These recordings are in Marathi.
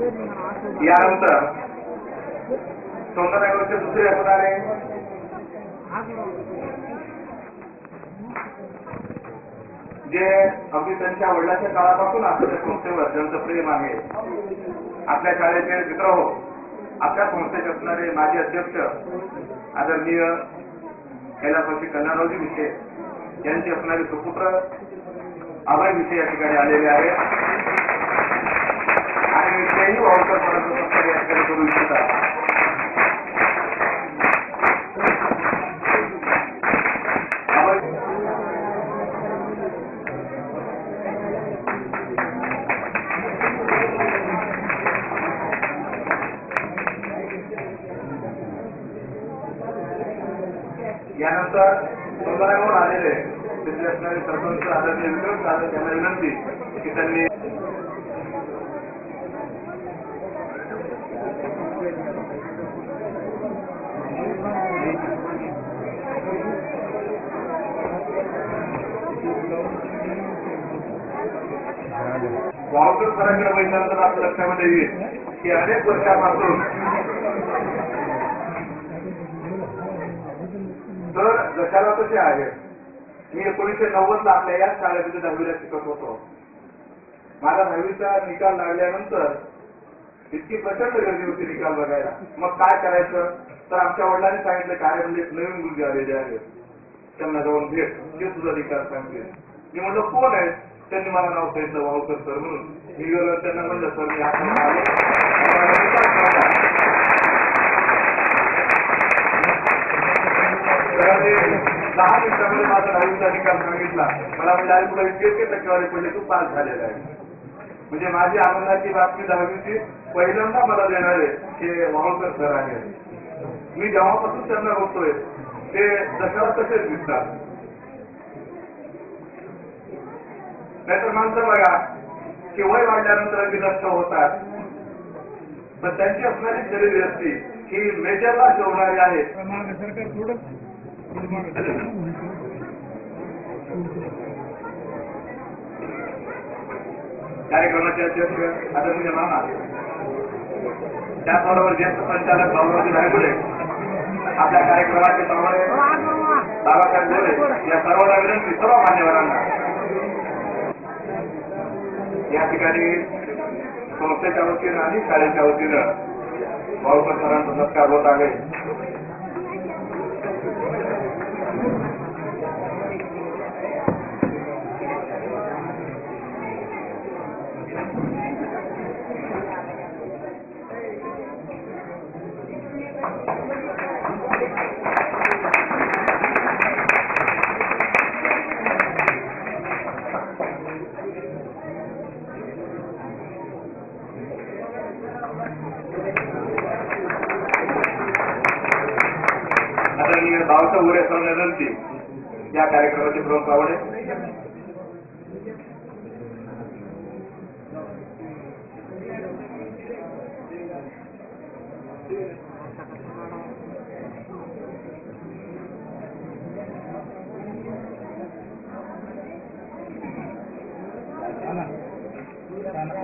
यानंतर सौंदर्यावरचे दुसरे असणारे जे अगदी त्यांच्या वडिलांच्या काळापासून आपल्या संस्थेवर ज्यांचं प्रेम आहे, आपल्या शाळेचे मित्र हो, आपल्या संस्थेचे असणारे माजी अध्यक्ष आदरणीय कैलासवासी कल्याणरावजी विखे यांचे असणारे सुपुत्र अभय विखे या ठिकाणी आलेले आहेत आणि तेही वावरकरपणाचा सत्कार या ठिकाणी करू इच्छितात. यानंतर सौंदर्यावर आलेले तिथले असणारे सरपंच आदरणीय विक्रम जाधव यांना विनंती की त्यांनी वावकर सरांकडे बघितल्यानंतर आपल्या लक्षामध्ये येईल की अनेक वर्षापासून तर जशाला तसे आहे. मी 1990 आपल्या याच शाळेमध्ये 10वीला शिकत होतो. माझा 10वीचा निकाल लागल्यानंतर इतकी प्रचंड गर्दी होती निकाल बघायला. मग काय करायचं तर आमच्या वडिलांनी सांगितलं काय म्हणजे नवीन मुलगी आलेली आहे, त्यांना जाऊन भेट, ते तुझा निकाल सांगतील. मी म्हटलं कोण आहे, त्यांनी मला नाव सांगितलं वावकर सर म्हणून. मी गेलो त्यांना म्हणलं सर मी आता आलो, 10 मिनिटांमध्ये माझा 10वीचा निकाल सांगितला. मला म्हणजे आई तुला इतके टक्केवारी पडले, तू पास झालेला आहे. म्हणजे माझी आनंदाची बातमी 10वीची पहिल्यांदा मला देणारे हे वावकर सर आहे. मी जेव्हापासून त्यांना बघतोय ते जशाला तसेच दिसतात. नाहीतर माणसं बघा की वय वाढल्यानंतर विनष्ट होतात, पण त्यांची असणारी शरीर असती ही मेजरला जेवणारी आहे. कार्यक्रमाचे अध्यक्ष आदरणीय मामा, त्याचबरोबर ज्येष्ठ संचालक भाऊरावजी धायगुडे, आपल्या कार्यक्रमाचे प्रमाणे बाबासाहेब गोरे या सर्वांना विनंती, सर्व मान्यवरांना या ठिकाणी संस्थेच्या वतीनं आणि शाळेच्या वतीनं वावकर सरांचा सत्कार होत आहे. आदरणीय भाऊसाहेब गोरे सर विनंती, या कार्यक्रमाचे प्रमुख पाहुणे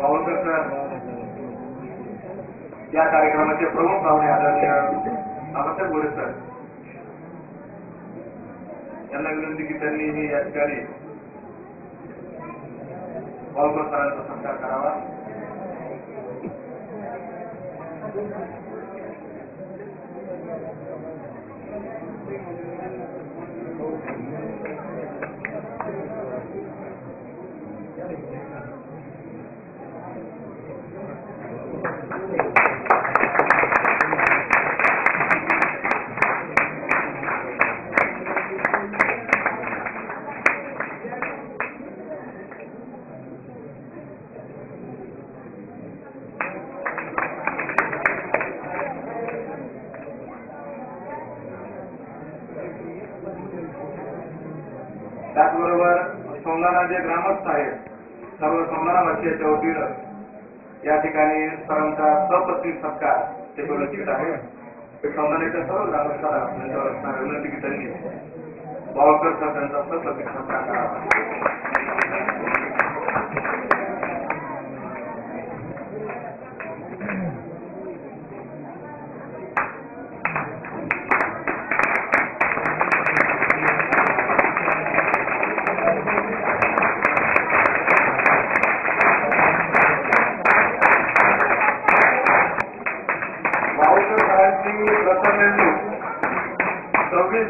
वावकर सर, या कार्यक्रमाचे प्रमुख पाहुणे आदरणीय बाबासाहेब गोरे सर यांना विनंती की त्यांनी या ठिकाणी वावकर सरांचा सत्कार करावा. त्याचबरोबर सौंदाणा जे ग्रामस्थ आहेत, सर्व सौंदाणा वासियाच्या वतीनं या ठिकाणी सरांचा सपत्नीक सत्कार ते करू इच्छित आहे. सौंदाण्याच्या सर्व ग्रामस्थांना त्यांच्यावर असणाऱ्या विनंती की त्यांनी वावकर सर त्यांचा सपत्नीक सत्कार करावा.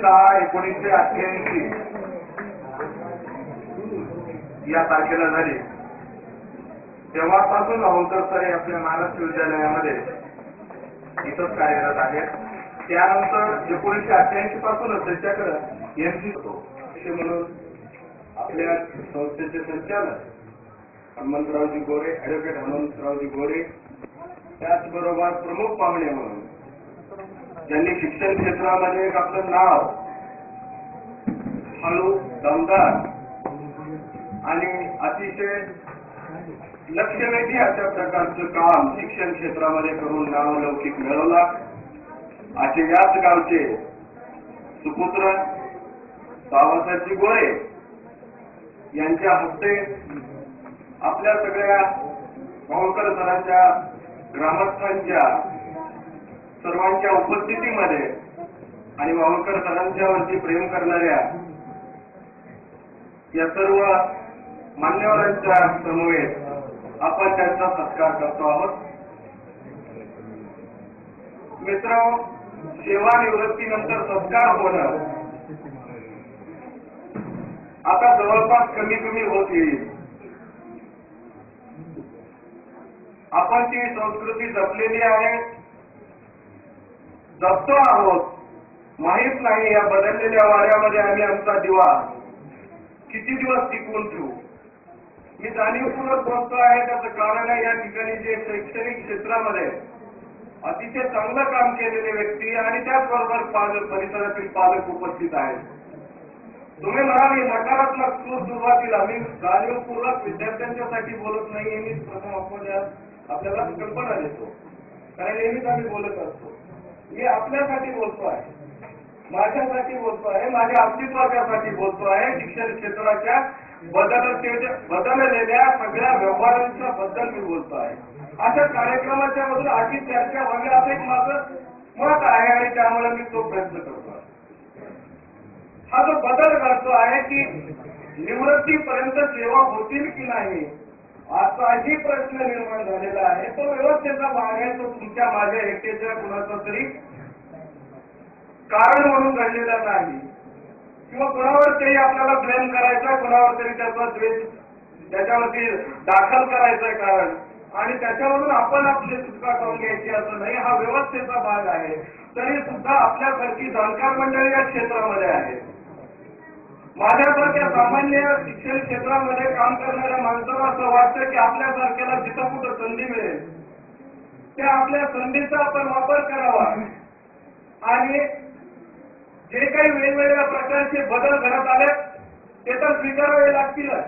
6/1988 या तारखेला झाली. तेव्हापासून अहोलकर सर हे आपल्या महाराष्ट्र विद्यालयामध्ये इथंच कार्यरत आहेत. त्यानंतर 1988 पासूनच त्यांच्याकडे एमसी होतो म्हणून आपल्या संस्थेचे संचालक हनुमंतरावजी गोरे, ऍडव्होकेट हनुमंतरावजी गोरे, त्याचबरोबर प्रमुख पाहुणे म्हणून ज्यांनी शिक्षण क्षेत्रामध्ये एक आपलं नाव हळू, दमदार आणि अतिशय लक्षवेधी अशा प्रकारचं काम शिक्षण क्षेत्रामध्ये करून नावलौकिक मिळवला. असे याच गावचे सुपुत्र बाबासाहेबजी गोरे यांच्या हस्ते आपल्या सगळ्या अहोलकर सरांच्या ग्रामस्थांच्या सर्वांच्या उपस्थितीमध्ये आणि अहोलकर सरांच्यावरती प्रेम करणाऱ्या या सर्व मान्यवरांच्या समवेत आपण त्यांचा सत्कार करतो आहोत. मित्रांनो, सेवानिवृत्तीनंतर सत्कार होणं आता जवळपास कमी कमी होत येईल. आपण ती संस्कृती जपलेली आहे, जपतो आहोत. माहीत नाही या बदललेल्या वाऱ्यामध्ये आम्ही आमचा दिवा किती दिवस टिकवून ठेवू. मी जाणीवपूर्वक बोलतो आहे, त्याचं कारण आहे या ठिकाणी जे शैक्षणिक क्षेत्रामध्ये अतिशय चांगलं काम केलेले व्यक्ती आणि त्याचबरोबर परिसरातील पालक उपस्थित आहेत. तुम्ही म्हणाल नकारात्मक सूर सुरुवातीला मी जाणीवपूर्वक विद्यार्थ्यांच्यासाठी बोलत नाही हे मी प्रथम आपल्याला कल्पना देतो, कारण नेहमीच आम्ही बोलत असतो. मी आपल्यासाठी बोलतो आहे, माझ्यासाठी बोलतो आहे, माझ्या अस्तित्वासाठी बोलतो आहे. शिक्षण क्षेत्राच्या बदललेल्या सगळ्या व्यवहारांच्या बद्दल मी बोलतो आहे. अशा कार्यक्रमाच्या मधून अशी चर्चा व्हावी असं एक माझं मत आहे आणि त्यामुळे मी तो प्रयत्न करतो आहे. हा जो बदल घडतो आहे की निवृत्तीपर्यंत सेवा होतील की नाही असाही प्रश्न निर्माण झालेला आहे. तो व्यवस्थेचा भाग आहे, तो तुमच्या माझ्या एकट्याच्या कुणाचा तरी कारण म्हणून घडलेला नाही किंवा कुणावर तरी आपल्याला ब्लेम करायचा, कुणावर तरी त्याचा द्वेष त्याच्यावरती दाखल करायचं कारण आणि त्याच्यावरून आपण आपली सुटका करून घ्यायची असं नाही. हा व्यवस्थेचा भाग आहे. तरी सुद्धा आपल्यासारखी जाणकार मंडळी या क्षेत्रामध्ये आहे. माझ्यासारख्या सामान्य शिक्षण क्षेत्रामध्ये काम करणाऱ्या माणसाला असं वाटतं की आपल्यासारख्याला जिथं कुठं संधी मिळेल त्या आपल्या संधीचा आपण वापर करावा आणि जे काही वेगवेगळ्या प्रकारचे बदल घडत आले ते तर स्वीकारावे लागतीलच.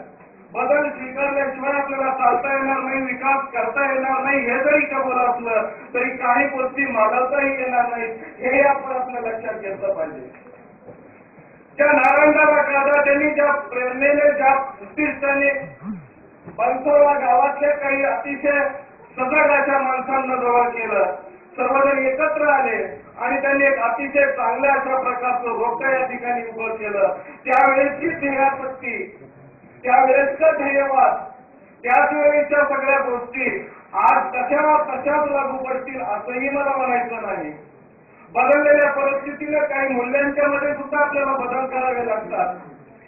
बदल स्वीकारल्याशिवाय आपल्याला चालता येणार नाही, विकास करता येणार नाही. हे जरी कबूल असलं तरी काही गोष्टी मागवताही येणार नाही. हे आपण आपल्या लक्षात घेतलं पाहिजे. त्या नारायणदादा कादा त्यांनी ज्या प्रेरणेने ज्या उत्कृष्टाने बनसोडा गावातल्या काही अतिशय सजग अशा माणसांना जवळ केलं, सर्वजण एकत्र आले आणि त्यांनी एक अतिशय चांगल्या अशा प्रकारचं रोपटं या ठिकाणी उभं केलं. त्यावेळेसची ध्येयासक्ती, त्यावेळेसचं ध्येयवाद, त्याच वेळेच्या सगळ्या गोष्टी आज तशाच लागू पडतील असंही मला म्हणायचं नाही. बदललेल्या परिस्थितीने काही मूल्यांच्या मध्ये सुद्धा आपल्याला बदल करावे लागतात.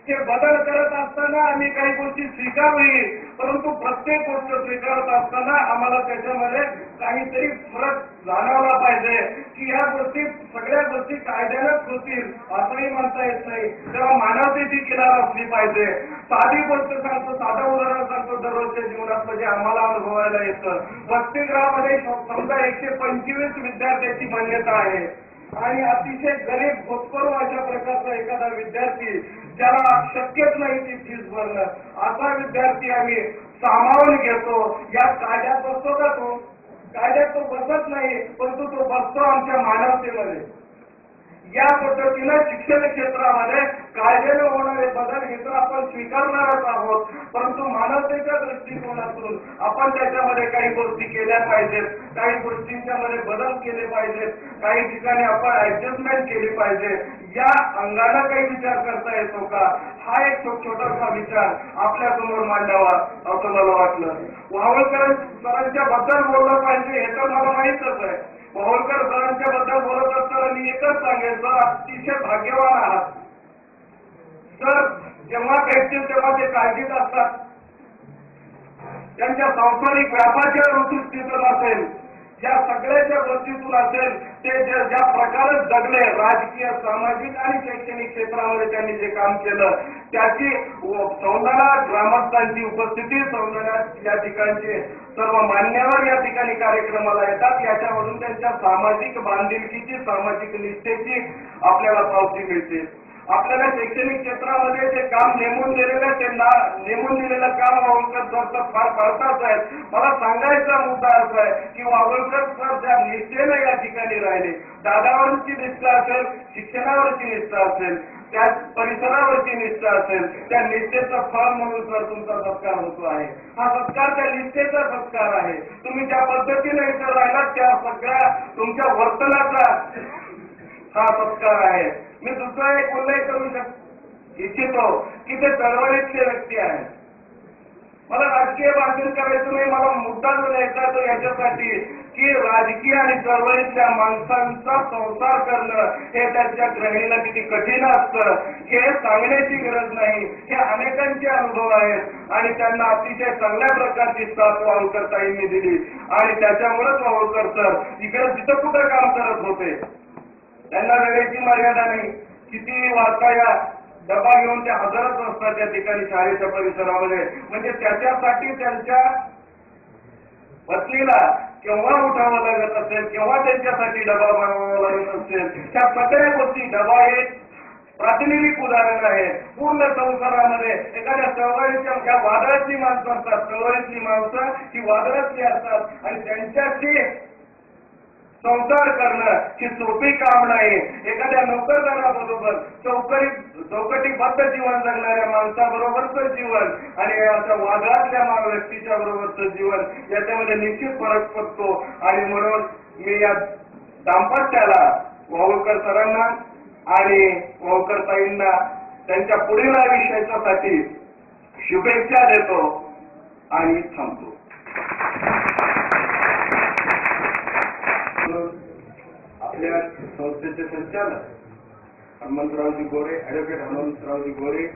हे बदल करत असताना आम्ही काही गोष्टी स्वीकारली, परंतु प्रत्येक गोष्ट स्वीकारत असताना आम्हाला त्याच्यामध्ये काहीतरी फरक जाणवला पाहिजे की या गोष्टी सगळ्या गोष्टी कायद्यानेच होतील असंही म्हणता येत नाही. तेव्हा मानवतेची किनार असली पाहिजे. साधी गोष्ट सांगतो, साधं उदाहरण सांगतो दररोजच्या जीवनातलं जे आम्हाला अनुभवायला येतं. वसतिगृहामध्ये समजा 125 विद्यार्थ्यांची मान्यता आहे आणि अतिशय गरीब भोजकरू अशा प्रकारचा एखादा विद्यार्थी ज्याला शक्यच नाही ती फीस भरणं, असा विद्यार्थी आम्ही सामावून घेतो. या कायद्यात बसतो का तो? कायद्यात तो बसत नाही, परंतु तो बसतो आमच्या मानवतेमध्ये. या पद्धतीनं शिक्षण क्षेत्रामध्ये कायद्याने होणारे बदल हे तर आपण स्वीकारणारच आहोत, परंतु मानवतेच्या दृष्टिकोनातून आपण त्याच्यामध्ये काही गोष्टी केल्या पाहिजेत. काही गोष्टींच्या मध्ये बदल केले पाहिजेत, काही ठिकाणी आपण ऍडजस्टमेंट केली पाहिजे, या अंगाला काही विचार करता येतो का, हा एक छोटासा विचार आपल्या समोर मांडावा असं मला वाटलं. वावळकर सरांच्या बद्दल बोललं पाहिजे हे तर मला माहीतच आहे. वावळकर सरांच्या बद्दल बोलत असताना मी एकच सांगेन, सर अतिशय भाग्यवान आहात. तर जेव्हा भेटतील तेव्हा ते काळजीत असतात. त्यांच्या सांसारिक व्यापाच्या वृत्तीतून असेल, या सगळ्याच्या गोष्टीतून असेल, ते ज्या प्रकारे जगले राजकीय, सामाजिक आणि शैक्षणिक क्षेत्रामध्ये त्यांनी जे काम केलं, त्याची सौंदर्य ग्रामस्थांची उपस्थिती, सौंदर्य या ठिकाणचे सर्व मान्यवर या ठिकाणी कार्यक्रमाला येतात. याच्यामधून त्यांच्या सामाजिक बांधिलकीची, सामाजिक निष्ठेची आपल्याला पावती मिळते. आपल्याला शैक्षणिक क्षेत्रामध्ये जे काम नेमून दिलेलं, ते नेमून दिलेलं काम वावळकर सर फार महत्वाचं आहे. मला सांगायचा मुद्दा असा आहे की वावळकर सर ज्या निष्ठेने या ठिकाणी राहिले, दादावरची निष्ठा असेल, शिक्षणावरची निष्ठा असेल, त्या परिसरावरची निष्ठा असेल, त्या निष्ठेचं फळ म्हणून सर तुमचा सत्कार होतो आहे. हा सत्कार त्या निष्ठेचा सत्कार आहे. तुम्ही ज्या पद्धतीने इथं राहिलात त्या सगळ्या तुमच्या वर्तनाचा हा सत्कार आहे. मी दुसरा एक उल्लेख करू इच्छितो की ते चळवळीतले व्यक्ती आहेत. मला राजकीय भाषण करायचं नाही, मला मुद्दा जो यायचा तो याच्यासाठी की राजकीय आणि चळवळीतल्या माणसांचा संसार करणं हे त्यांच्या ग्रहिणीला किती कठीण असतं हे सांगण्याची गरज नाही. हे अनेकांचे अनुभव आहेत आणि त्यांना अतिशय चांगल्या प्रकारची साथ वावळकर ताईंनी दिली आणि त्याच्यामुळेच वावळकर सर इकडे जिथं कुठं काम करत होते. त्यांना वेळेची मर्यादा नाही. किती वाजता या डबा घेऊन त्या हजरच असतात त्या ठिकाणी शाळेच्या परिसरामध्ये. म्हणजे त्याच्यासाठी त्यांच्या पत्नीला केव्हा उठावं लागत असेल, केव्हा त्यांच्यासाठी डबा बनवावा लागत असेल, त्या सगळ्या गोष्टी डबा हे प्रातिनिधिक उदाहरण आहे. पूर्ण संसारामध्ये एखाद्या चळवळीच्या ज्या वादळातली माणसं असतात, चळवळीतली माणसं ही वादळातली असतात आणि त्यांच्याशी संसार करणं ही सोपी काम नाही. एखाद्या नोकरदाराबरोबर चौकटीबद्ध जीवन जगणाऱ्या माणसाबरोबरचं जीवन आणि अशा वादळातल्या व्यक्तीच्या बरोबरचं जीवन याच्यामध्ये निश्चित फरक पडतो. आणि म्हणून मी या दाम्पत्याला वावळकर सरांना आणि वावळकर ताईंना त्यांच्या पुढील आयुष्यासाठी शुभेच्छा देतो आणि थांबतो. आपल्या संस्थेचे संचालक हनुमंतरावजी गोरे, ऍडव्होकेट हनुमंतरावजी गोरे,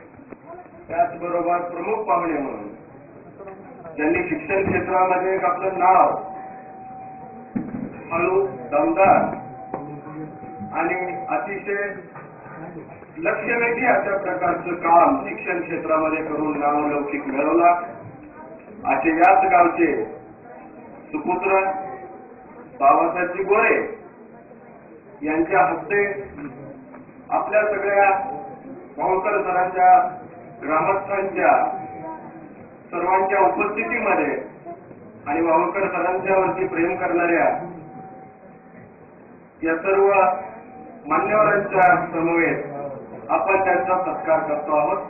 त्याचबरोबर प्रमुख पाहुणे म्हणून ज्यांनी शिक्षण क्षेत्रामध्ये एक आपलं नाव हळू, दमदार आणि अतिशय लक्षवेधी अशा प्रकारचं काम शिक्षण क्षेत्रामध्ये करून नावलौकिक मिळवला असे याच गावचे सुपुत्र बाबासाहेबजी गोरे यांच्या हस्ते आपल्या सगळ्या वावळकर सरांच्या, ग्रामस्थांच्या सर्वांच्या उपस्थितीमध्ये आणि वावळकर सरांच्या वरती प्रेम करणाऱ्या या सर्व मान्यवरांच्या समवेत आपण त्यांचा सत्कार करतो आहोत.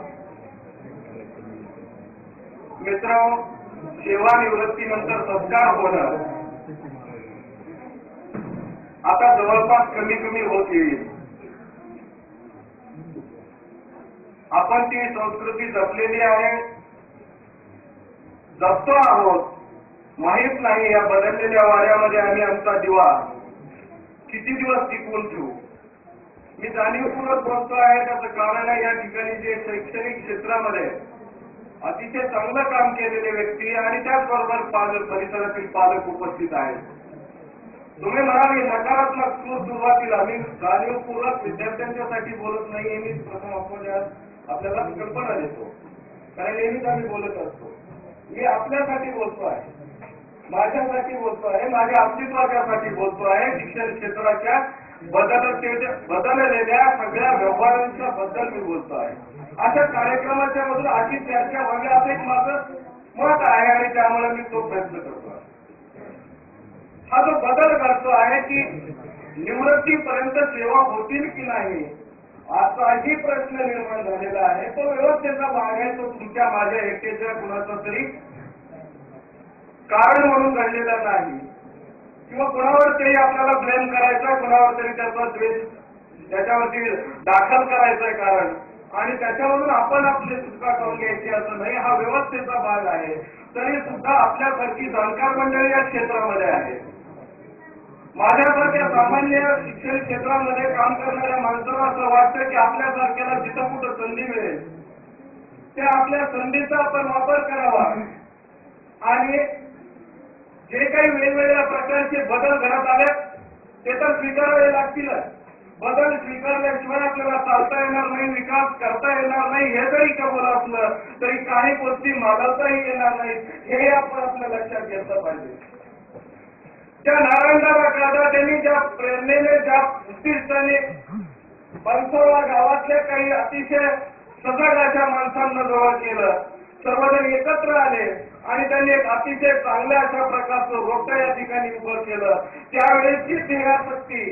मित्रांनो, सेवानिवृत्तीनंतर सत्कार होणं आता जवळपास कमी कमी होत येईल. आपण ती संस्कृती जपलेली आहे, जपतो आहोत. माहीत नाही या बदललेल्या वाऱ्यामध्ये आम्ही आमचा दिवा किती दिवस टिकवून ठेवू. मी जाणीवपूर्वक बोलतो आहे, त्याचं कारण आहे या ठिकाणी जे शैक्षणिक क्षेत्रामध्ये अतिशय चांगलं काम केलेले व्यक्ती आणि त्याचबरोबर परिसरातील पालक उपस्थित आहेत. तुम्ही म्हणाले नकारात्मक सुरुवातीला मी जाणीवपूर्वक विद्यार्थ्यांच्यासाठी बोलत नाही हे मी प्रथम आपल्याला कल्पना देतो, कारण नेहमीच आम्ही बोलत असतो. मी आपल्यासाठी बोलतो आहे, माझ्यासाठी बोलतो आहे, माझ्या अस्तित्वासाठी बोलतो आहे. शिक्षण क्षेत्राच्या बदललेल्या सगळ्या व्यवहारांच्या बद्दल मी बोलतो आहे. अशा कार्यक्रमाच्या मधून अशी चर्चा व्हावी असं एक माझं मत आहे आणि त्यामुळे मी तो प्रयत्न करतो आहे. हा जो बदल करतो आहे की निवृत्तीपर्यंत सेवा होतील की नाही असाही प्रश्न निर्माण झालेला आहे. तो व्यवस्थेचा भाग आहे, तो तुमच्या माझ्या एकट्याच्या कुणाचा तरी कारण म्हणून घडलेला नाही. किंवा कुणावर तरी आपल्याला ब्लेम करायचा, कुणावर तरी त्याचा द्वेष त्याच्यावरती दाखल करायचंय कारण, आणि त्याच्यावरून आपण आपली सुटका करून घ्यायची असं नाही. हा व्यवस्थेचा भाग आहे. तरी सुद्धा आपल्यासारखी जाणकार मंडळी या क्षेत्रामध्ये आहे. माझ्यासारख्या सामान्य शिक्षण क्षेत्रामध्ये काम करणाऱ्या माणसाला असं वाटतं की आपल्यासारख्याला जिथं कुठं संधी मिळेल त्या आपल्या संधीचा आपण वापर करावा आणि जे काही वेगवेगळ्या प्रकारचे बदल घडत आले ते तर स्वीकारावे लागतीलच. बदल स्वीकारल्याशिवाय आपल्याला चालता येणार नाही, विकास करता येणार नाही. हे जरी कबूल असलं तरी काही गोष्टी मागवताही येणार नाहीत. हे आपण आपल्या लक्षात घेतलं पाहिजे. त्या नारायणराव कादा त्यांनी ज्या प्रेरणेने, ज्या उत्कृष्टाने बनसोडा गावातल्या काही अतिशय सजग अशा माणसांना जवळ केलं, सर्वजण एकत्र आले आणि त्यांनी एक अतिशय चांगल्या अशा प्रकारचं रोपटं या ठिकाणी उभं केलं. त्यावेळेसची ध्येयासक्ती,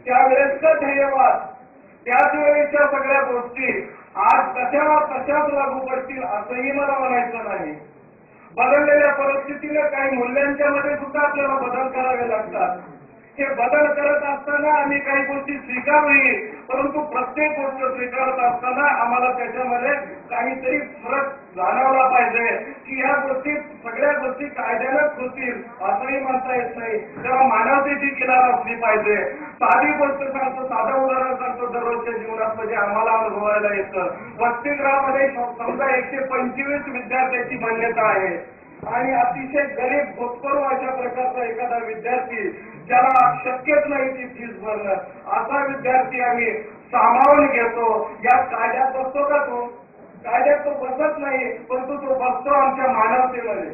त्यावेळेसचं ध्येयवाद, त्याच वेळेच्या सगळ्या गोष्टी आज तशाच लागू पडतील असंही मला म्हणायचं नाही. बदललेल्या परिस्थितीने काही मूल्यांच्या मध्ये सुद्धा आपल्याला बदल करावे लागतात. हे बदल करत असताना आम्ही काही गोष्टी स्वीकारली, परंतु प्रत्येक गोष्ट स्वीकारत असताना आम्हाला त्याच्यामध्ये काहीतरी फरक जाणवला पाहिजे की या गोष्टी सगळ्या गोष्टी कायद्यानंच होतील असंही म्हणता येत नाही. तेव्हा मानवतेची किनार असली पाहिजे. साधी गोष्ट सांगतो, साधं उदाहरण सांगतो दररोजच्या जीवनात म्हणजे आम्हाला अनुभवायला येतं. वसतिगृहामध्ये समजा 125 विद्यार्थ्यांची मान्यता आहे आणि अतिशय गरीब भूतपूर्व अशा प्रकारचा एखादा विद्यार्थी ज्याला शक्यच नाही ती फीस भरणं, असा विद्यार्थी आम्ही सामावून घेतो. या कायद्यात बसतो का तो? कायद्यात तो बसत नाही, परंतु तो बसतो आमच्या मानवतेमध्ये.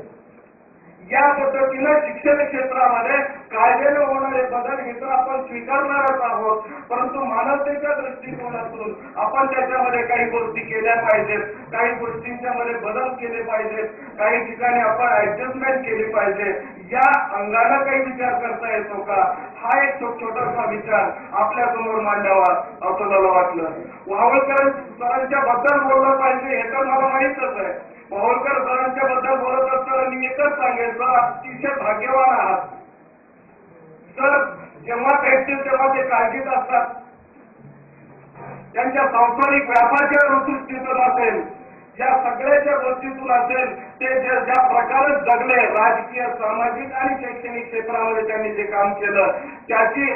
या पद्धतीनं शिक्षण क्षेत्रामध्ये कायद्याने होणारे बदल हे तर आपण स्वीकारणारच आहोत, परंतु मानवतेच्या दृष्टिकोनातून आपण त्याच्यामध्ये काही गोष्टी केल्या पाहिजेत, काही गोष्टींच्या मध्ये बदल केले पाहिजेत, काही ठिकाणी आपण ऍडजस्टमेंट केली पाहिजे. या अंगाला काही विचार करता येतो का? हा एक छोटासा विचार आपल्या समोर मांडावा असं मला वाटलं. वावळकर सरांच्या बद्दल बोललं पाहिजे हे तर मला माहीतच आहे. वावळकर सरांच्या बद्दल बोलत असताना मी एकच सांगेन, सर अतिशय भाग्यवान आहात. सर जेव्हा भेटतील तेव्हा ते काळजीत असतात. त्यांच्या सांसारिक व्यापाच्या ऋतूस्थितीतून असेल, या सगळ्याच्या गोष्टीतून असेल, ते ज्या प्रकारे जगले राजकीय, सामाजिक आणि शैक्षणिक क्षेत्रामध्ये त्यांनी जे काम केलं त्याची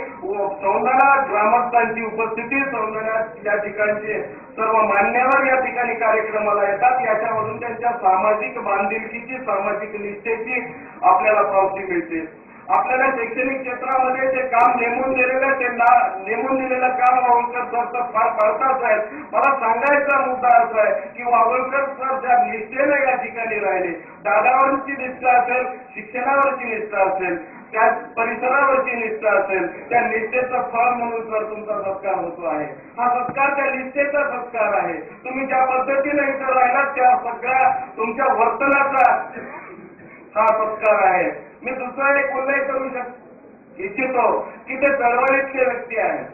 सौंदर्य ग्रामस्थांची उपस्थिती, सौंदर्य या ठिकाणचे सर्व मान्यवर या ठिकाणी कार्यक्रमाला येतात. याच्यामधून त्यांच्या सामाजिक बांधिलकीची, सामाजिक निष्ठेची आपल्याला पावती मिळते. आपल्याला शैक्षणिक क्षेत्रामध्ये जे काम नेमून दिलेलं, ते नेमून दिलेलं काम वावळकर सर तर फार कळताच आहेत. मला सांगायचा मुद्दा असा आहे की वावळकर सर ज्या निष्ठेने या ठिकाणी राहिले, दादावरची निष्ठा असेल, शिक्षणावरची निष्ठा असेल, त्या परिसरावरची निष्ठा असेल, त्या निष्ठेचं फळ म्हणून सर तुमचा सत्कार होतो आहे. हा सत्कार त्या निष्ठेचा सत्कार आहे. तुम्ही ज्या पद्धतीने इथं राहिलात त्या सगळ्या तुमच्या वर्तनाचा हा सत्कार आहे. मी दुसरा एक उल्लेख करू इच्छितो की ते चळवळीतले व्यक्ती आहेत.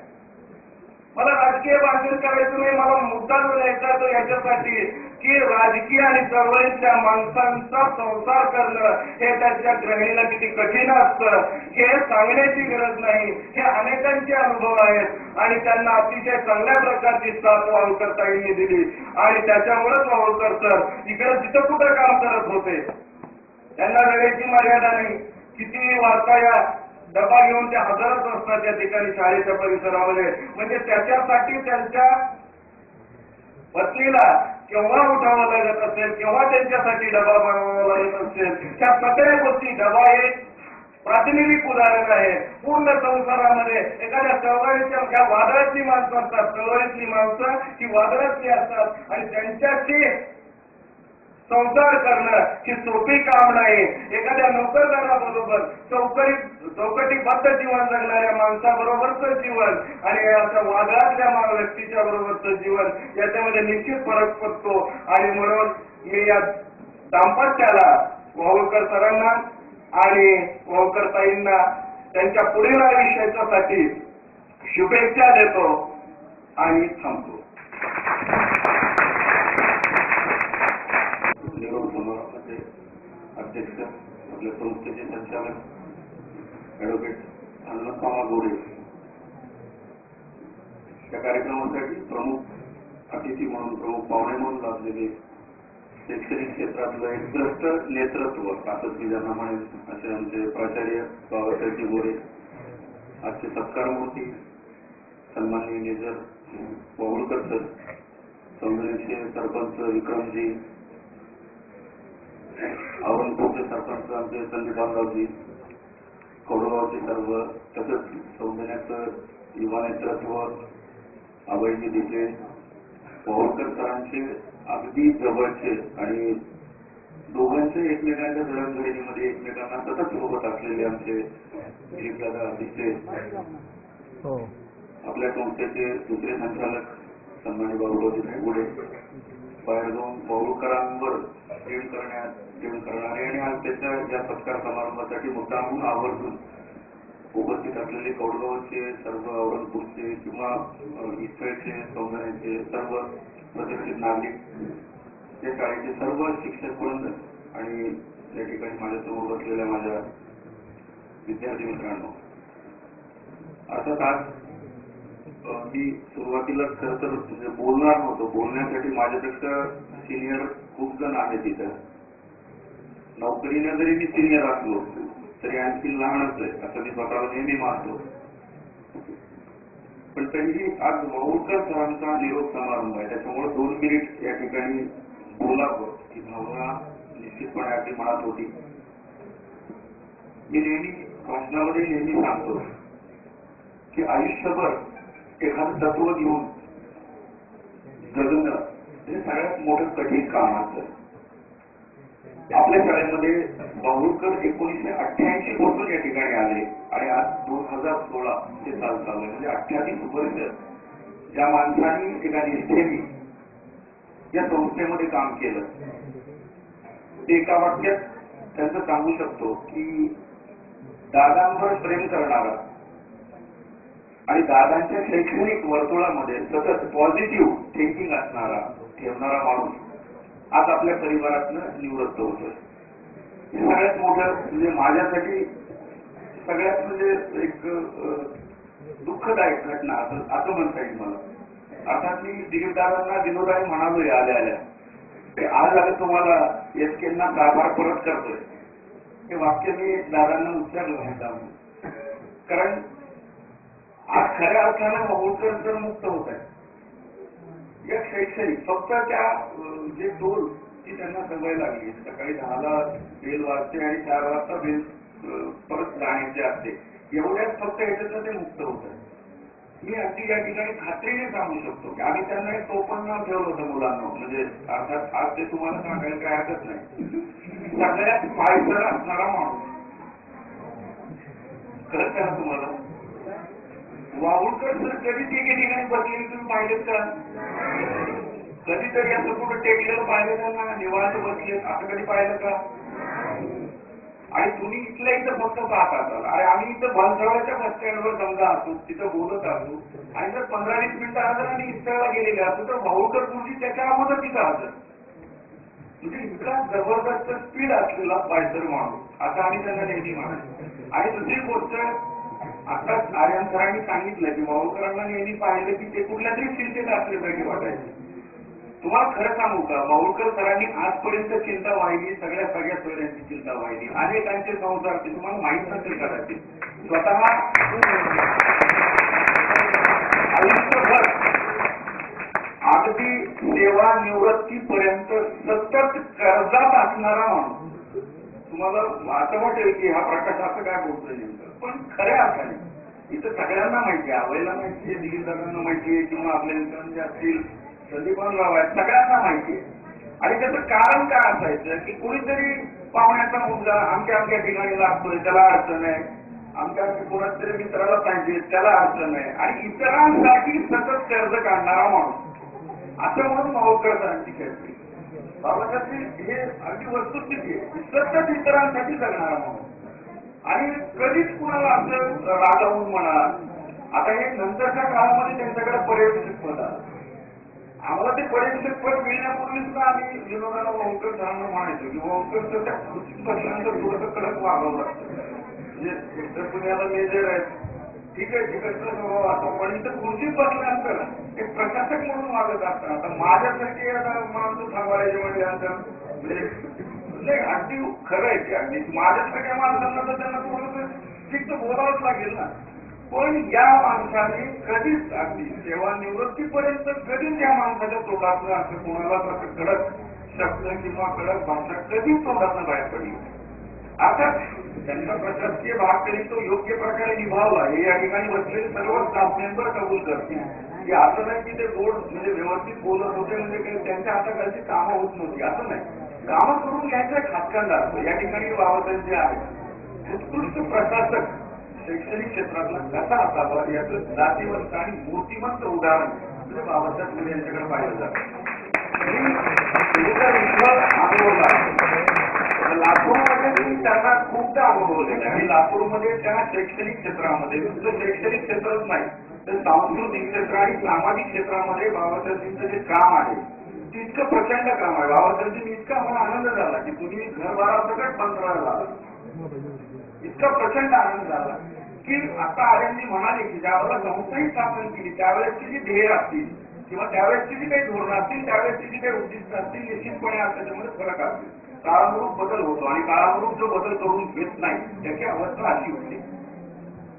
मला राजकीय भाषण करायचं नाही, मला मुद्दा बोलायचा तो याच्यासाठी की राजकीय आणि चळवळीतल्या माणसांचा संसार करणं हे त्यांच्या ग्रहिणीला किती कठीण असतं हे सांगण्याची गरज नाही. हे अनेकांचे अनुभव आहेत आणि त्यांना अतिशय चांगल्या प्रकारची साथ वावळकर ताईंनी दिली आणि त्याच्यामुळेच वावळकर सर इकडे जिथं कुठं काम करत होते. त्यांना वेळेची मर्यादा नाही. किती वाजता या डबा घेऊन ते हजरच असतात त्या ठिकाणी शाळेच्या परिसरामध्ये. म्हणजे त्याच्यासाठी त्यांच्या पत्नीला केव्हा उठावं लागत असेल, केव्हा त्यांच्यासाठी डबा बनवावा लागत असेल, त्या सगळ्या गोष्टी. डबा हे प्रातिनिधिक उदाहरण आहे. पूर्ण संसारामध्ये एखाद्या चळवळीच्या ज्या वादळातली माणसं असतात, चळवळीतली माणसं ही वादळातली असतात आणि त्यांच्याशी संसार करणं ही सोपी काम नाही. एखाद्या नोकरदाराबरोबर चौकटीबद्ध जीवन जगणाऱ्या माणसाबरोबरचं जीवन आणि अशा वादळातल्या व्यक्तीच्या बरोबरचं जीवन याच्यामध्ये निश्चित फरक पडतो. आणि म्हणून मी या दाम्पत्याला, वावळकर सरांना आणि वावळकर ताईंना त्यांच्या पुढील आयुष्यासाठी शुभेच्छा देतो आणि थांबतो. समारोहाचे अध्यक्ष, आपल्या संस्थेचे संचालक ॲडव्होकेट हनुमंतराव गोरे या कार्यक्रमासाठी प्रमुख अतिथी म्हणून प्रमुख पाहुणे म्हणून लाभलेले शैक्षणिक क्षेत्रातलं एक श्रेष्ठ नेतृत्व असंच मी ज्यांना म्हणेन असे आमचे प्राचार्य बाबासाहेबजी गोरे, आजचे सत्कारमूर्ती सन्माननीय मेजर वावळकर सर, संगणेचे सरपंच विक्रमजी, औरंगाबादचे सरपंच आमचे संदीपानरावजी, कौडगावचे सर्व, तसंच सौंदर्याचं युवा नेतृत्व अभयजी दिघे, वावळकर सरांचे अगदी जवळचे आणि दोघांचे एकमेकांच्या जडणघडणीमध्ये एकमेकांना सतत सोबत असलेले आमचे दिलीपदादा दिघे, आपल्या संस्थेचे दुसरे संचालक सन्मान्य बाबूरावजी नायगुडे, बाहेर जाऊन वावळकरांवर प्रेम करणारे आणि आज त्याच्या या सत्कार समारंभासाठी मुद्दामून आवर्जून उपस्थित असलेले कौडगावचे सर्व, औरंगपूरचे किंवा इस्पेडचे, सौंदर्याचे सर्व प्रतिष्ठित नागरिक, या शाळेचे सर्व शिक्षक वृंद आणि या ठिकाणी माझ्यासमोर बसलेल्या माझ्या विद्यार्थी मित्रांनो, अर्थात आज मी सुरुवातीला खरं तर म्हणजे बोलणार नव्हतो. बोलण्यासाठी माझ्यापेक्षा सिनियर खूप जण आहेत तिथं. नोकरीने जरी मी सिनियर असलो तरी आणखी लहानच आहे असं मी स्वतःला नेहमी मानतो. पण तरीही आज वावळकर सरांचा निरोप समारंभ आहे, त्याच्यामुळे 2 मिनिट या ठिकाणी बोलावं ही भावना निश्चितपणे आपली मनात होती. मी नेहमी भाषणामध्ये नेहमी सांगतो की आयुष्यभर एखादं तत्व घेऊन जगणं हे सगळ्यात मोठं कठीण काम असतं. आपल्या शाळेमध्ये वावळकर 1988 पासून या ठिकाणी आले आणि आज 2016 हे साल चालू आहे. म्हणजे 28 वर्ष ज्या माणसांनी एका निष्ठेने या संस्थेमध्ये काम केलं ते एका वाक्यात त्यांचं सांगू शकतो की दादांवर प्रेम करणारा आणि दादांच्या शैक्षणिक वर्तुळामध्ये सतत पॉझिटिव्ह थिंकिंग असणारा ठेवणारा माणूस आज आपल्या परिवारातनं निवृत्त होतोय. हे सगळ्यात मोठं म्हणजे माझ्यासाठी सगळ्यात म्हणजे एक दुःखदायक घटना असं म्हणता येईल मला. अर्थात मी दिलीपदादांना विनोदाने म्हणालोय आल्या ते आज आलं तुम्हाला एसकेंना कारभार परत करतोय, हे वाक्य मी दादांना उच्चारलं होतं. कारण आज खऱ्या अर्थानं वावळकर तर मुक्त होत आहे. या शैक्षणिक फक्त त्या जे टोल ती त्यांना सवय लागली, सकाळी 10ला बेल वाजते आणि 4 वाजता बेल परत जाण्याचे असते, एवढ्याच फक्त याच्यात ते मुक्त होत आहे. मी अगदी या ठिकाणी खात्रीने सांगू शकतो की आम्ही त्यांना एक टोपण नाव ठेवलं होतं मुलांना, म्हणजे अर्थात आज ते तुम्हाला सांगायला काय हरकत नाही, सगळ्यात पायसर असणारा माणूस. खरंच करा तुम्हाला वावळकर जर कधी एके ठिकाणी बसलेली तुम्ही पाहिलेत का? कधीतरी असं कुठं टेकलेलं पाहिलं ना, निवांत बसले असं कधी पाहिलं का? आणि तुम्ही इथल्या इथं फक्त पाहत असाल. अरे आम्ही इथं बनसवड्याच्या बस स्टँडवर समजा असू, तिथं बोलत असू आणि जर 15-20 मिनिटं हजर आणि इस्टरला गेलेले असू तर वावळकर गुरुजी त्याच्या अगोदर तिथं हजर. म्हणजे इतका जबरदस्त स्पीड असलेला पायसर माणूस आता आम्ही त्यांना नेहमी म्हणायचो. आणि दुसरी गोष्ट आताच आर्यन सरांनी सांगितलं की वावळकरांना नेहमी पाहिलं की ते कुठल्या तरी चिंतेत असल्यासारखे वाटायचे. तुम्हाला खरं सांगू का, वावळकर सरांनी आजपर्यंत चिंता वाहिली, सगळ्या सोयऱ्यांची चिंता वाहिली, अनेकांचे संसारचे तुम्हाला माहीत नसेल कदाचित. स्वतः आयुष्यभर अगदी सेवानिवृत्तीपर्यंत सतत कर्जात असणारा माणूस. तुम्हाला असं वाटेल की हा प्रकाश असं काय बोलतोय नेमकं, पण खऱ्या अर्थाने इथं सगळ्यांना माहिती आहे, आवयला माहिती आहे, दिलीपदादांना माहिती आहे किंवा आपल्या मित्रांचे असतील संदीपानराव आहेत, सगळ्यांना माहिती आहे. आणि त्याचं कारण काय असायचं की कोणीतरी पाहुण्याचा मुलगा आमच्या ठिकाणी लागतोय त्याला अडचण आहे, आमच्या कोणाच तरी मित्राला पाहिजे त्याला अडचण आहे, आणि इतरांसाठी सतत कर्ज काढणारा माणूस असं म्हणून वावळकर सरांची ख्याती. बाबासाहेब हे अगदी वस्तुस्थिती आहे, सतत इतरांसाठी जगणारा माणूस आणि कधीच कुणाला असं रागावून म्हणा. आता हे नंतरच्या काळामध्ये त्यांच्याकडे पर्यवेक्षक पद आलं. आम्हाला ते पर्यवेक्षक पद मिळण्यापूर्वी सुद्धा आम्ही विनोदाला वावळकर सरांना म्हणायचो की वावळकर तर त्या खुर्चीत बसल्यानंतर थोडंसं कडक वागावं लागतं. म्हणजे जर तुम्ही आता मेजर आहेत, ठीक आहे आता पण इथं खुर्चीत बसल्यानंतर एक प्रशासक म्हणून वागत असतात. आता माझ्यासाठी आता माणूस सांभाळायचे म्हटल्यानंतर म्हणजे नाही, अगदी खरं आहे की अगदी माझ्यासारख्या माणसांना तर त्यांना थोडंसं स्ट्रिक्ट बोलावंच लागेल ना. पण या माणसाने कधीच अगदी सेवानिवृत्तीपर्यंत कधीच या माणसाच्या तोंडातलं असं कोणालाच असं कडक शब्द किंवा कडक भाषा कधीच तोंडातनं बाहेर पडली. अर्थात त्यांचा प्रशासकीय भाग तरी तो योग्य प्रकारे निभावला हे या ठिकाणी बसलेले सर्व स्टाफ मेंबर कबूल करतील की असं नाही की ते गोड म्हणजे व्यवस्थित बोलत होते म्हणजे काही त्यांच्या हाताखालची कामं होत नव्हती, असं नाही. कामं करून घ्यायचं एक हातखंड असतो. या ठिकाणी बाबासाहेब जे आहेत उत्कृष्ट प्रशासक शैक्षणिक क्षेत्रातला कसा असावा याचं जातीवंत आणि मूर्तिमंत उदाहरण म्हणजे बाबासाहेब फुले यांच्याकडे पाहिलं जातं. लातूरमध्ये मी त्यांना खूपदा अनुभवलेलं आहे आणि लातूरमध्ये त्या शैक्षणिक क्षेत्रामध्ये नुसतं शैक्षणिक क्षेत्रच नाही तर सांस्कृतिक क्षेत्र आणि सामाजिक क्षेत्रामध्ये बाबासाहेबांचं जे काम आहे ते इतकं प्रचंड काम आहे. बाबासाहेबांनी इतका मला आनंद झाला की तुम्ही घरभरासकट मंत्रालय झाला, इतका प्रचंड आनंद झाला की आता आर्यांनी म्हणाले की ज्यावेळेला संस्थाही स्थापन केली त्यावेळेसची जी ध्येय असतील किंवा त्यावेळेसची जी काही धोरणं असतील त्यावेळेसची जी काही उद्दिष्ट असतील निश्चितपणे आज त्याच्यामध्ये फरक असतील. काळानुरूप बदल होतो आणि काळानुरूप जो बदल करून घेत नाही त्याची अवस्था अशी होती.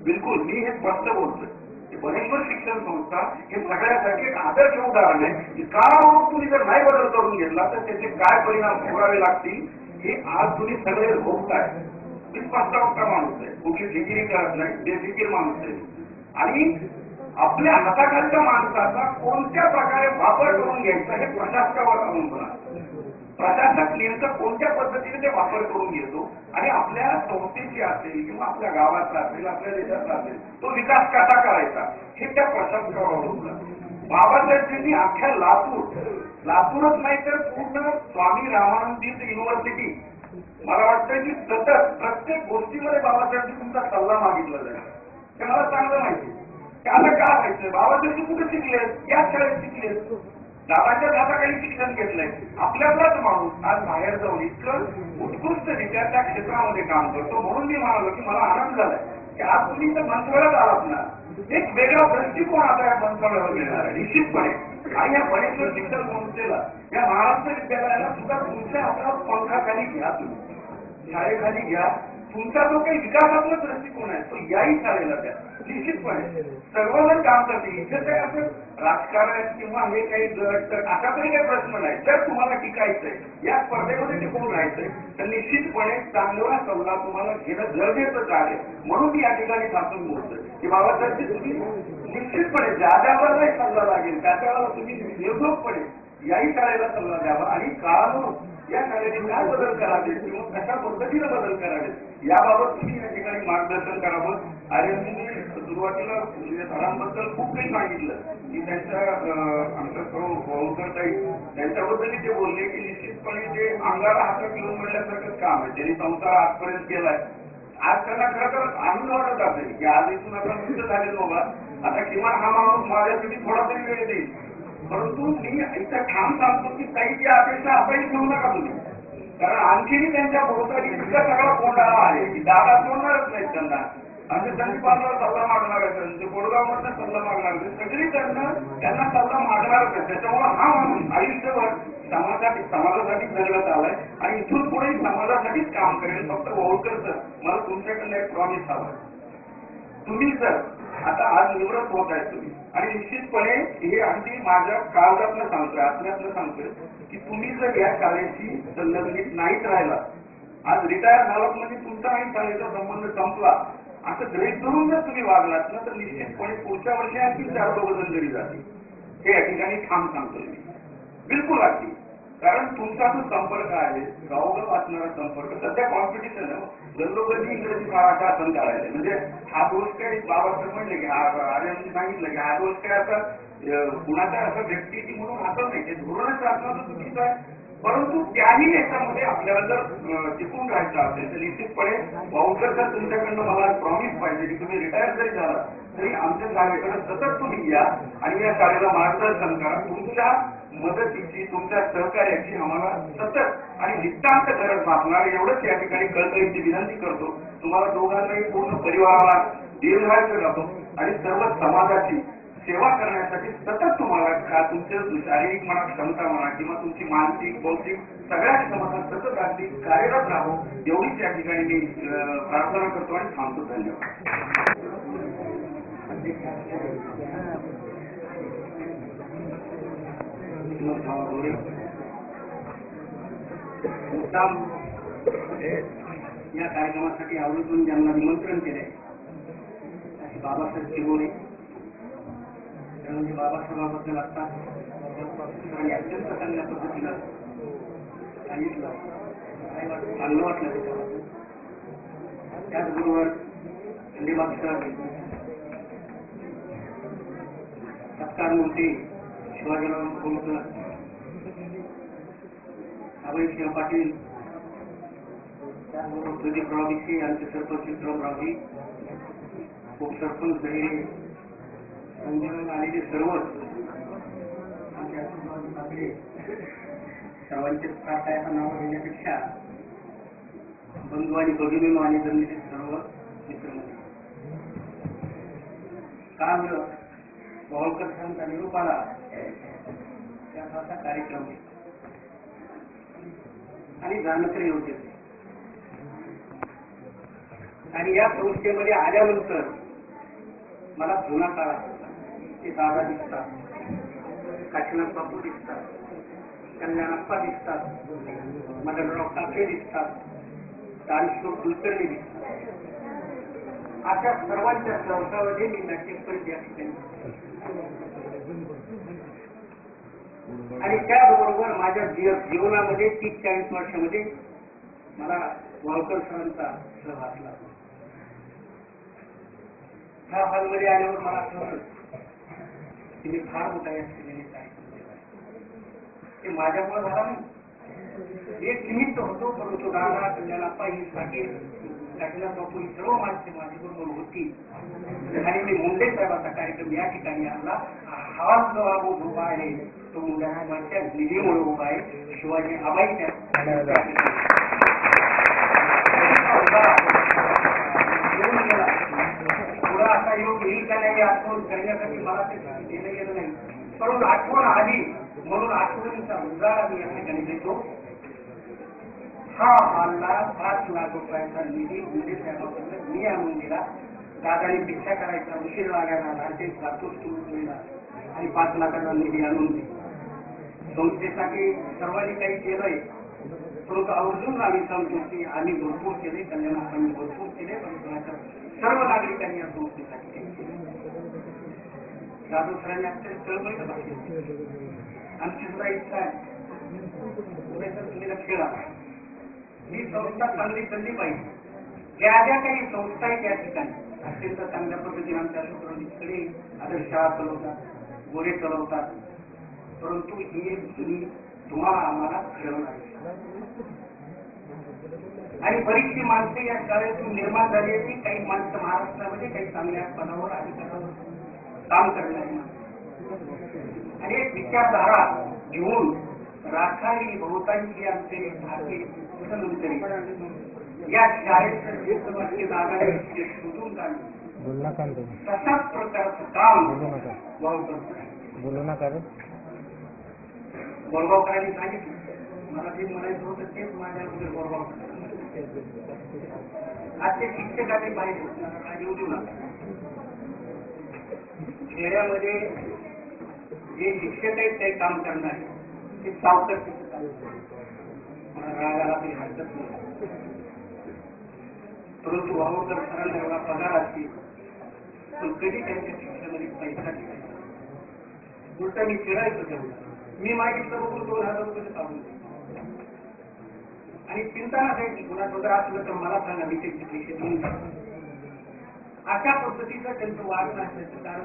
बिलकुल मी हे स्पष्ट बोलतोय. बनेश्वर शिक्षण संस्था हे सगळ्यासाठी एक आदर्श उदाहरण आहे की काळानुरूप तुम्ही जर नाही बदल करून घेतला तर त्याचे काय परिणाम भोगावे लागतील हे आज तुम्ही सगळे भोगताय. मी स्पष्ट माणूस आहे, कुठली फिकिरी करत नाही, बेफिकीर माणूस आहे आणि आपल्या हाताखालच्या माणसाचा कोणत्या प्रकारे वापर करून घ्यायचा हे प्रशासकावर अवलंबून आहे. प्रशासक नेमकं कोणत्या पद्धतीने ते वापर करून घेतो आणि आपल्या संस्थेची असेल किंवा आपल्या गावाचा असेल आपल्या देशाचा असेल तो विकास कसा करायचा हे त्या प्रशासकावर अवलंबून आहे. बाबासाहेबांनी अख्ख्या लातूरच नाही तर पूर्ण स्वामी रामानंद तीर्थ युनिव्हर्सिटी मला वाटतं की सतत प्रत्येक गोष्टीमध्ये बाबासाहेबांनी तुमचा सल्ला मागितला जाईल. ते मला चांगलं माहिती त्याला काय व्हायचं. बाबासाहेब कुठे शिकले, याच शाळेत शिकले, दादाच्या हाताखाली शिक्षण घेतलंय. आपल्यातलाच माणूस आज बाहेर जाऊन इतकं उत्कृष्टरित्या त्या क्षेत्रामध्ये काम करतो. म्हणून मी म्हणालो की मला आनंद झालाय की आज तुम्ही तर मंत्रालयात आलात ना, एक वेगळा दृष्टिकोन आता या मंत्रालयावर मिळणार आहे निश्चितपणे. आणि या बनेश्वर शिक्षण संस्थेला या महाराष्ट्र विद्यालयाला सुद्धा तुमच्या आपल्या पंखाखाली घ्या, तुम्ही शाळेखाली घ्या. तुमचा जो काही विकासात्मक दृष्टिकोन आहे तो याही शाळेला द्या निश्चितपणे. सर्वजण काम करते इथे काही असं राजकारण किंवा हे काही गट तर असा तरी काही प्रश्न नाही. जर तुम्हाला टिकायचंय या स्पर्धेमध्ये टिकून राहायचंय तर निश्चितपणे चांगला सल्ला तुम्हाला घेणं गरजेचंच आहे. म्हणून मी या ठिकाणी थांबून बोलतोय की बाबासाहेब तुम्ही निश्चितपणे ज्या वेळेला सल्ला लागेल त्या वेळेला तुम्ही निर्लोभपणे याही शाळेला सल्ला द्यावा आणि काळानुरूप या शाळेने काय बदल करावे किंवा कशा पद्धतीने बदल करावे याबाबत तुम्ही या ठिकाणी मार्गदर्शन करावं. आर्यांनी सुरुवातीला सरांबद्दल खूप काही सांगितलं की त्यांच्या आमच्या भाऊकरताई त्यांच्याबद्दल ते बोलले की निश्चितपणे ते अंगाला हातात घेऊन म्हणल्यासारखंच काम आहे. त्यांनी संसार आजपर्यंत केलाय. आज त्यांना खरं तर आनंद वाटत असेल की आज इथून आता मुक्त झाले बाबा, आता किमान हा माणूस माझ्यासाठी थोडा तरी वेळ देईल. परंतु मी इथं ठाम सांगतो की काही अपेक्षा अपेक्षा ठेवू नका तुम्ही, कारण आणखीही त्यांच्या भोवताली इतका सगळा कोंडाळा आहे की दादा सोडणारच नाहीत त्यांना. आणि त्यांनी पात्रावर सल्ला मागणार आहे, त्यांचे कोडगावमधनं सल्ला मागणार आहे, सगळी त्यांना सल्ला मागणारच आहे. त्याच्यामुळे हा माणूस आयुष्यभर समाजासाठी जगत आलाय आणि इथून पुढे समाजासाठीच काम करेल. फक्त होळकर सर मला तुमच्याकडनं एक प्रॉमिस हवं. तुम्ही जर आता आज निवृत्त होत आहे तुम्ही आणि निश्चितपणे हे अगदी माझ्या काळजातनं सांगतोय, आत्म्यातनं सांगतोय की तुम्ही जर या शाळेशी संलग्नित नाहीच राहिला, आज रिटायर झालात म्हणजे तुमचा आणि शाळेचा संबंध संपला असं गृहीत धरून जर तुम्ही वागलात ना तर निश्चितपणे पुढच्या वर्षी आणखी 4 लोक जरी जातील. हे या ठिकाणी ठाम सांगतोय मी बिलकुल अगदी. कारण तुमचा जो संपर्क आहे गावोगाव वाचणारा संपर्क सध्या कॉम्पिटिशन आहे. गल्लोगल्ली इंग्रजी शासन करायचे म्हणजे हा दोष काही बाबासाहेब म्हणले की आर्यांनी सांगितलं की हा दोष काय असा कुणाच्या असं व्यक्ती म्हणून असं नाही, ते धोरणच शासनाचं चुकीचं आहे. परंतु त्याही याच्यामध्ये आपल्याला जर टिकून राहायचं असेल तर निश्चितपणे भाऊकर जर तुमच्याकडनं मला प्रॉमिस पाहिजे की तुम्ही रिटायर जरी झाला तरी आमच्या शाळेकडे सतत तुम्ही या आणि या शाळेला मार्गदर्शन करा. तुमच्या मदतीची तुमच्या सहकार्याची आम्हाला सतत आणि नितांत गरज भासणार एवढंच या ठिकाणी कळकळीची विनंती करतो. तुम्हाला दोघांनाही पूर्ण परिवाराला दीर्घायुष्य जातो आणि सर्व समाजाची सेवा करण्यासाठी सतत तुम्हाला तुमचं शारीरिक म्हणा क्षमता म्हणा किंवा तुमची मानसिक बौद्धिक सगळ्या क्षमता सतत अगदी कार्यरत राहो एवढीच या ठिकाणी मी प्रार्थना करतो आणि थांबतो. धन्यवाद. मुद्दाम या कार्यक्रमासाठी आवर्जून ज्यांना निमंत्रण केले बाबासाहेब चिरोळे म्हणजे बाबासाहेबांबद्दल असतात आणि अत्यंत चांगल्या पद्धतीनं सांगितलं चांगलं वाटलं त्याच्याबद्दल. त्याचबरोबर खंडेबाग सर सत्कार मूर्ती शिवाजीराव कोलकर अभयसिंह पाटील त्याचबरोबर प्रदीपराव विखे यांचे सरपंच विक्रमरावजी उपसरपंच बहिरे संजय आलेले सर्वच सर्वांचे प्रार्थाचं नाव घेण्यापेक्षा बंधू आणि भगिनीनो आणि जमलेले सर्व मित्रमंडळी काल गोळकर सरांचा निरोप आला त्याचा कार्यक्रम आणि जाणं तर योग्य आणि या संस्थेमध्ये आल्यानंतर मला जुना काळ आठवला. ते दादा दिसतात, काशीनाथ बापू दिसतात, कल्याणप्पा दिसतात, मदनराव काके दिसतात, दानशूर कुलकर्णी दिसतात. अशा सर्वांच्या सहभागामध्ये मी नाट्यस्पर्ध या ठिकाणी आणि त्याचबरोबर माझ्या जीवनामध्ये 30-40 वर्षामध्ये मला गोळकर सरांचा सहभाग लागला. ह्या हॉलमध्ये आल्यावर मला असं की मी फार मोठा या ठिकाणी ते माझ्यामुळे झाला नाही. एक निमित्त होतो परंतु दादा कल्याणप्पा ही साठी काशीनाथ बापू ही सर्व माणसे माझ्याबरोबर होती आणि मी मुंडे साहेबांचा कार्यक्रम या ठिकाणी आणला. हा जो उभा आहे तो मुंड्या निधीमुळे उभा आहे. शिवाजी आबाईच्या पुढे असा योग येईल का नाही आठवण करण्यासाठी मला ते देणं गेलं नाही, परंतु आठवण आली म्हणून आठवणीचा उजाळा मी या ठिकाणी देतो. हा हॉलला 5 लाख रुपयाचा निधी मुंडे साहेबांकडून मी आणून दिला. दादाने भिक्षा करायचा उशीर लागायला ते जातोच तुला आणि 5 लाखाचा निधी आणून दिला. संस्थेसाठी सर्वांनी काही केलंय परंतु आवर्जून आम्ही सांगतो की आम्ही भरपूर केले, कल्याणात भरपूर केले, पण सर्व नागरिकांनी या संस्थेसाठी केले. जाधव सरांनी अत्यंत चळवळीत पाहिजे. आमची सुद्धा इच्छा आहे तुम्ही लक्ष द्या ही संस्था चांगली चालली पाहिजे. ज्या ज्या काही संस्था आहेत त्या ठिकाणी अत्यंत चांगल्या पद्धतीने आमच्या शुक्रवारी आदर्श शाळा चालवतात, गोरे चालवतात, परंतु ही तुम्हाला आम्हाला घडवून आली आणि बरीचशी माणसं या शाळेतून निर्माण झाली होती. काही माणसं महाराष्ट्रामध्ये काही चांगल्या पदावर अधिकारावर काम करणारी आणि एक विचारधारा घेऊन राखाडी बहुतांशी आमचे भारतीय मुख्यमंत्री या शाळेत जागा शोधून काढली. तशाच प्रकारचं काम गोरगावकरांनी सांगितलं. मला जे म्हणायचं होतं तेच माझ्यामध्ये गोरगाव आज ते शिक्षकांनी पाहिजे येऊ देऊ नका. खेड्यामध्ये जे शिक्षक आहेत ते काम करणारे ते सावकर शिक्षक रागाला ते हरकत नाही, परंतु वावकर सरांना एवढा पगार असतील पण कधी त्यांच्या शिक्षणामध्ये पैसा ठेवायचा उलटा मी फिरायचं तेवढं मी मागितलं बघून 2000 रुपये काढून आणि चिंता नसायची कुणाचं जर असलं तर मला सांगा मी ते पैसे देऊन टाकतो. अशा पद्धतीचं त्यांचं वागणं असल्याचं कारण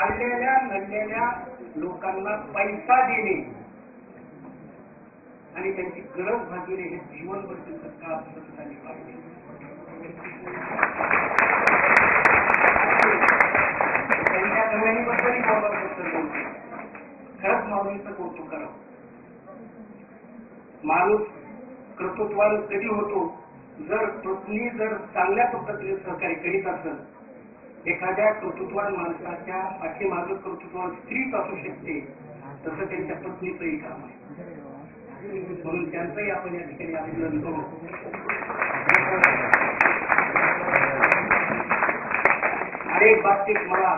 आलेल्या नडलेल्या लोकांना पैसा देणे आणि त्यांची गरज भागविणे हे जीवनभर त्यांचं काम सतत झाले पाहिजे. त्यांच्या कल्याणीबद्दलही बोलतो माऊलीचं कौतुक करावं. माणूस कर्तृत्वान कधी होतो जर पत्नी जर चांगल्या पद्धतीने सहकार्य करीत असेल. एखाद्या कर्तृत्वान माणसाच्या पाठीमागं कर्तृत्वान स्त्रीच असू शकते, तसं त्यांच्या पत्नीचंही काम आहे. म्हणून त्यांचंही आपण या ठिकाणी अभिनंदन करू. अनेक बाबतीत मला